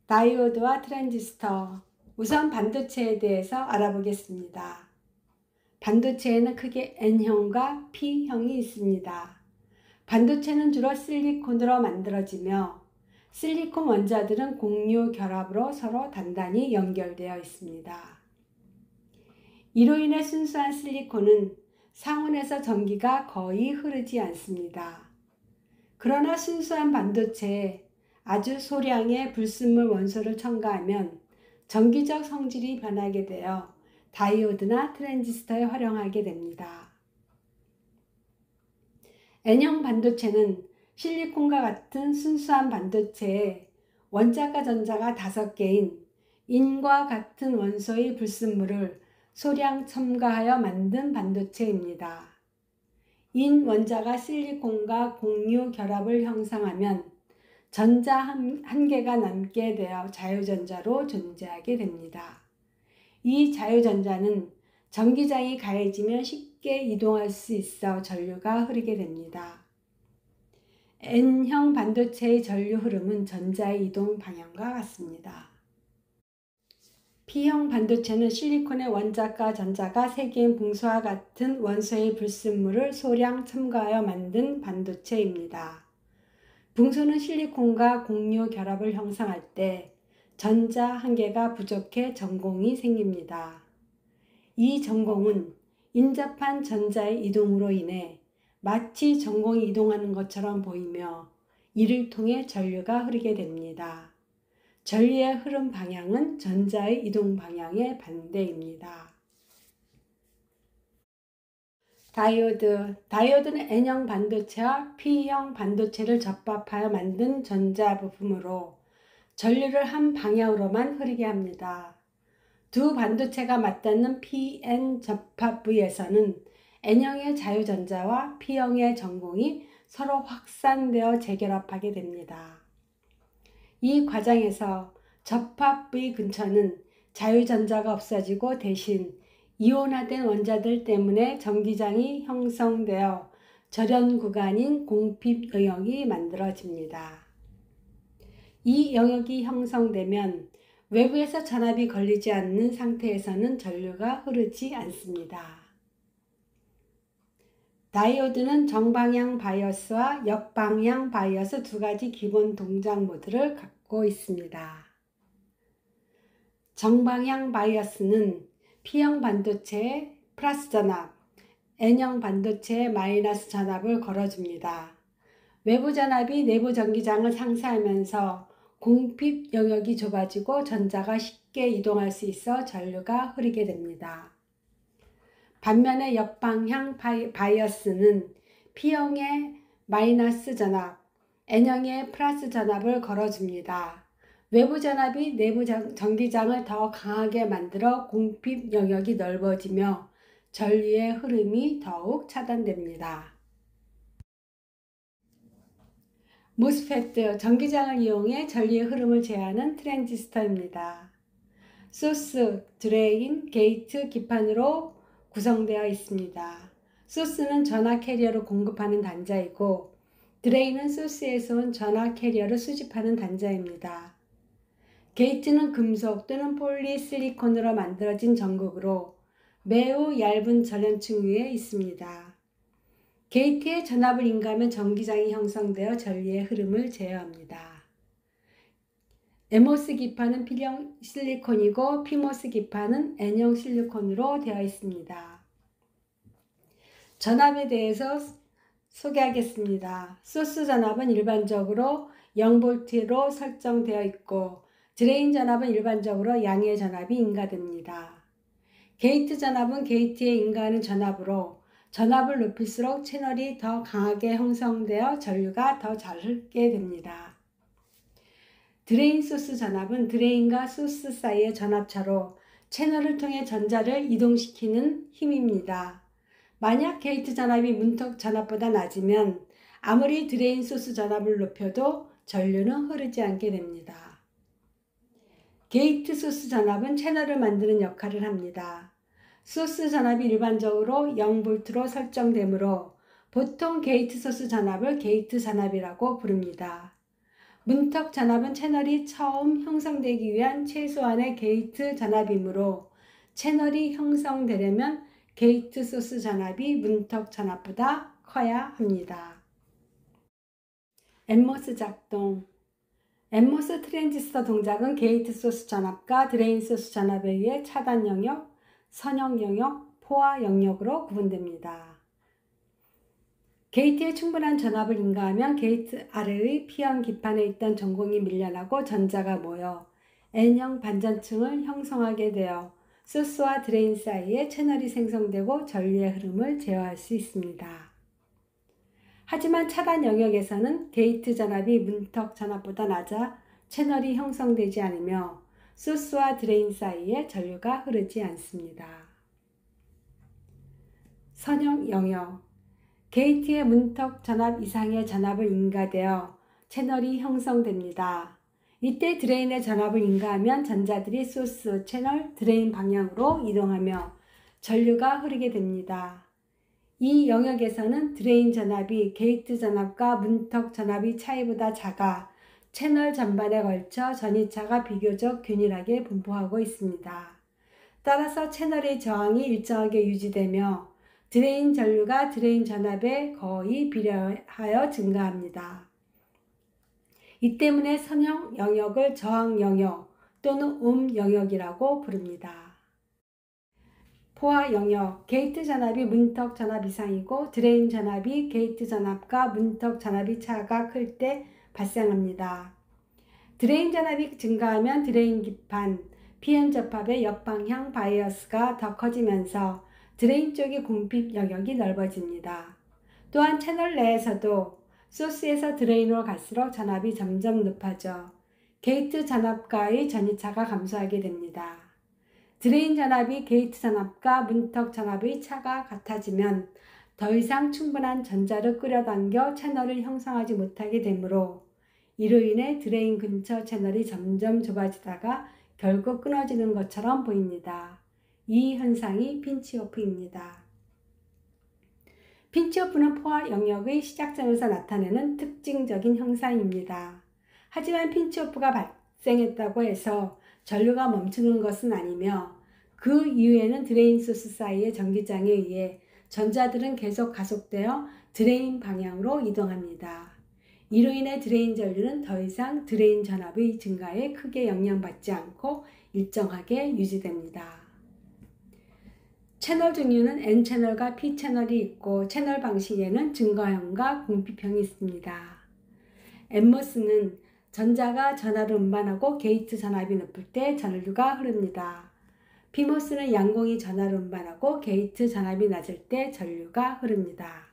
다이오드와 트랜지스터. 우선 반도체에 대해서 알아보겠습니다. 반도체에는 크게 N형과 P형이 있습니다. 반도체는 주로 실리콘으로 만들어지며 실리콘 원자들은 공유 결합으로 서로 단단히 연결되어 있습니다. 이로 인해 순수한 실리콘은 상온에서 전기가 거의 흐르지 않습니다. 그러나 순수한 반도체에 아주 소량의 불순물 원소를 첨가하면 전기적 성질이 변하게 되어 다이오드나 트랜지스터에 활용하게 됩니다. N형 반도체는 실리콘과 같은 순수한 반도체에 원자가 전자가 5개인 인과 같은 원소의 불순물을 소량 첨가하여 만든 반도체입니다. 인 원자가 실리콘과 공유 결합을 형성하면 전자 한 개가 남게 되어 자유전자로 존재하게 됩니다. 이 자유전자는 전기장이 가해지면 쉽게 이동할 수 있어 전류가 흐르게 됩니다. N형 반도체의 전류 흐름은 전자의 이동 방향과 같습니다. P형 반도체는 실리콘의 원자과 전자가 3개인 붕소와 같은 원소의 불순물을 소량 첨가하여 만든 반도체입니다. 붕소는 실리콘과 공유 결합을 형성할 때 전자 한 개가 부족해 전공이 생깁니다. 이 전공은 인접한 전자의 이동으로 인해 마치 전공이 이동하는 것처럼 보이며 이를 통해 전류가 흐르게 됩니다. 전류의 흐름 방향은 전자의 이동 방향의 반대입니다. 다이오드는 N형 반도체와 P형 반도체를 접합하여 만든 전자 부품으로 전류를 한 방향으로만 흐르게 합니다. 두 반도체가 맞닿는 PN 접합 부위에서는 N형의 자유전자와 P형의 전공이 서로 확산되어 재결합하게 됩니다. 이 과정에서 접합 부위 근처는 자유전자가 없어지고 대신 이온화된 원자들 때문에 전기장이 형성되어 절연 구간인 공핍 영역이 만들어집니다. 이 영역이 형성되면 외부에서 전압이 걸리지 않는 상태에서는 전류가 흐르지 않습니다. 다이오드는 정방향 바이어스와 역방향 바이어스 2가지 기본 동작 모드를 갖고 있습니다. 정방향 바이어스는 P형 반도체에 플러스 전압, N형 반도체에 마이너스 전압을 걸어줍니다. 외부 전압이 내부 전기장을 상쇄하면서 공핍 영역이 좁아지고 전자가 쉽게 이동할 수 있어 전류가 흐르게 됩니다. 반면에 역방향 바이어스는 P형에 마이너스 전압, N형에 플러스 전압을 걸어줍니다. 외부 전압이 내부 전기장을 더 강하게 만들어 공핍 영역이 넓어지며 전류의 흐름이 더욱 차단됩니다. 모스페트, 전기장을 이용해 전류의 흐름을 제어하는 트랜지스터입니다. 소스, 드레인, 게이트, 기판으로 구성되어 있습니다. 소스는 전화 캐리어를 공급하는 단자이고 드레인은 소스에서 온 전화 캐리어를 수집하는 단자입니다. 게이트는 금속 또는 폴리실리콘으로 만들어진 전극으로 매우 얇은 절연층 위에 있습니다. 게이트에 전압을 인가하면 전기장이 형성되어 전류의 흐름을 제어합니다. M모스 기판은 P형 실리콘이고 P모스 기판은 N형 실리콘으로 되어 있습니다. 전압에 대해서 소개하겠습니다. 소스 전압은 일반적으로 0V로 설정되어 있고 드레인 전압은 일반적으로 양의 전압이 인가됩니다. 게이트 전압은 게이트에 인가하는 전압으로 전압을 높일수록 채널이 더 강하게 형성되어 전류가 더 잘 흐르게 됩니다. 드레인 소스 전압은 드레인과 소스 사이의 전압차로 채널을 통해 전자를 이동시키는 힘입니다. 만약 게이트 전압이 문턱 전압보다 낮으면 아무리 드레인 소스 전압을 높여도 전류는 흐르지 않게 됩니다. 게이트 소스 전압은 채널을 만드는 역할을 합니다. 소스 전압이 일반적으로 0V로 설정되므로 보통 게이트 소스 전압을 게이트 전압이라고 부릅니다. 문턱 전압은 채널이 처음 형성되기 위한 최소한의 게이트 전압이므로 채널이 형성되려면 게이트 소스 전압이 문턱 전압보다 커야 합니다. 엠모스 작동. 엠모스 트랜지스터 동작은 게이트 소스 전압과 드레인 소스 전압에 의해 차단 영역, 선형 영역, 포화 영역으로 구분됩니다. 게이트에 충분한 전압을 인가하면 게이트 아래의 P형 기판에 있던 전공이 밀려나고 전자가 모여 N형 반전층을 형성하게 되어 소스와 드레인 사이에 채널이 생성되고 전류의 흐름을 제어할 수 있습니다. 하지만 차단 영역에서는 게이트 전압이 문턱 전압보다 낮아 채널이 형성되지 않으며 소스와 드레인 사이에 전류가 흐르지 않습니다. 선형 영역. 게이트의 문턱 전압 이상의 전압을 인가되어 채널이 형성됩니다. 이때 드레인의 전압을 인가하면 전자들이 소스, 채널, 드레인 방향으로 이동하며 전류가 흐르게 됩니다. 이 영역에서는 드레인 전압이 게이트 전압과 문턱 전압의 차이보다 작아 채널 전반에 걸쳐 전이차가 비교적 균일하게 분포하고 있습니다. 따라서 채널의 저항이 일정하게 유지되며 드레인 전류가 드레인 전압에 거의 비례하여 증가합니다. 이 때문에 선형 영역을 저항 영역 또는 영역이라고 부릅니다. 포화 영역, 게이트 전압이 문턱 전압 이상이고 드레인 전압이 게이트 전압과 문턱 전압의 차가 클 때 발생합니다. 드레인 전압이 증가하면 드레인 기판, PM 접합의 역방향 바이어스가 더 커지면서 드레인 쪽의 공핍 영역이 넓어집니다. 또한 채널 내에서도 소스에서 드레인으로 갈수록 전압이 점점 높아져 게이트 전압과의 전이차가 감소하게 됩니다. 드레인 전압이 게이트 전압과 문턱 전압의 차가 같아지면 더 이상 충분한 전자를 끌어당겨 채널을 형성하지 못하게 되므로 이로 인해 드레인 근처 채널이 점점 좁아지다가 결국 끊어지는 것처럼 보입니다. 이 현상이 핀치오프입니다. 핀치오프는 포화 영역의 시작점에서 나타내는 특징적인 현상입니다. 하지만 핀치오프가 발생했다고 해서 전류가 멈추는 것은 아니며 그 이후에는 드레인 소스 사이의 전기장에 의해 전자들은 계속 가속되어 드레인 방향으로 이동합니다. 이로 인해 드레인 전류는 더 이상 드레인 전압의 증가에 크게 영향받지 않고 일정하게 유지됩니다. 채널 종류는 N채널과 P채널이 있고 채널 방식에는 증거형과 공핍형이 있습니다. 엠모스는 전자가 전하를 운반하고 게이트 전압이 높을 때 전류가 흐릅니다. 피모스는 양공이 전하를 운반하고 게이트 전압이 낮을 때 전류가 흐릅니다.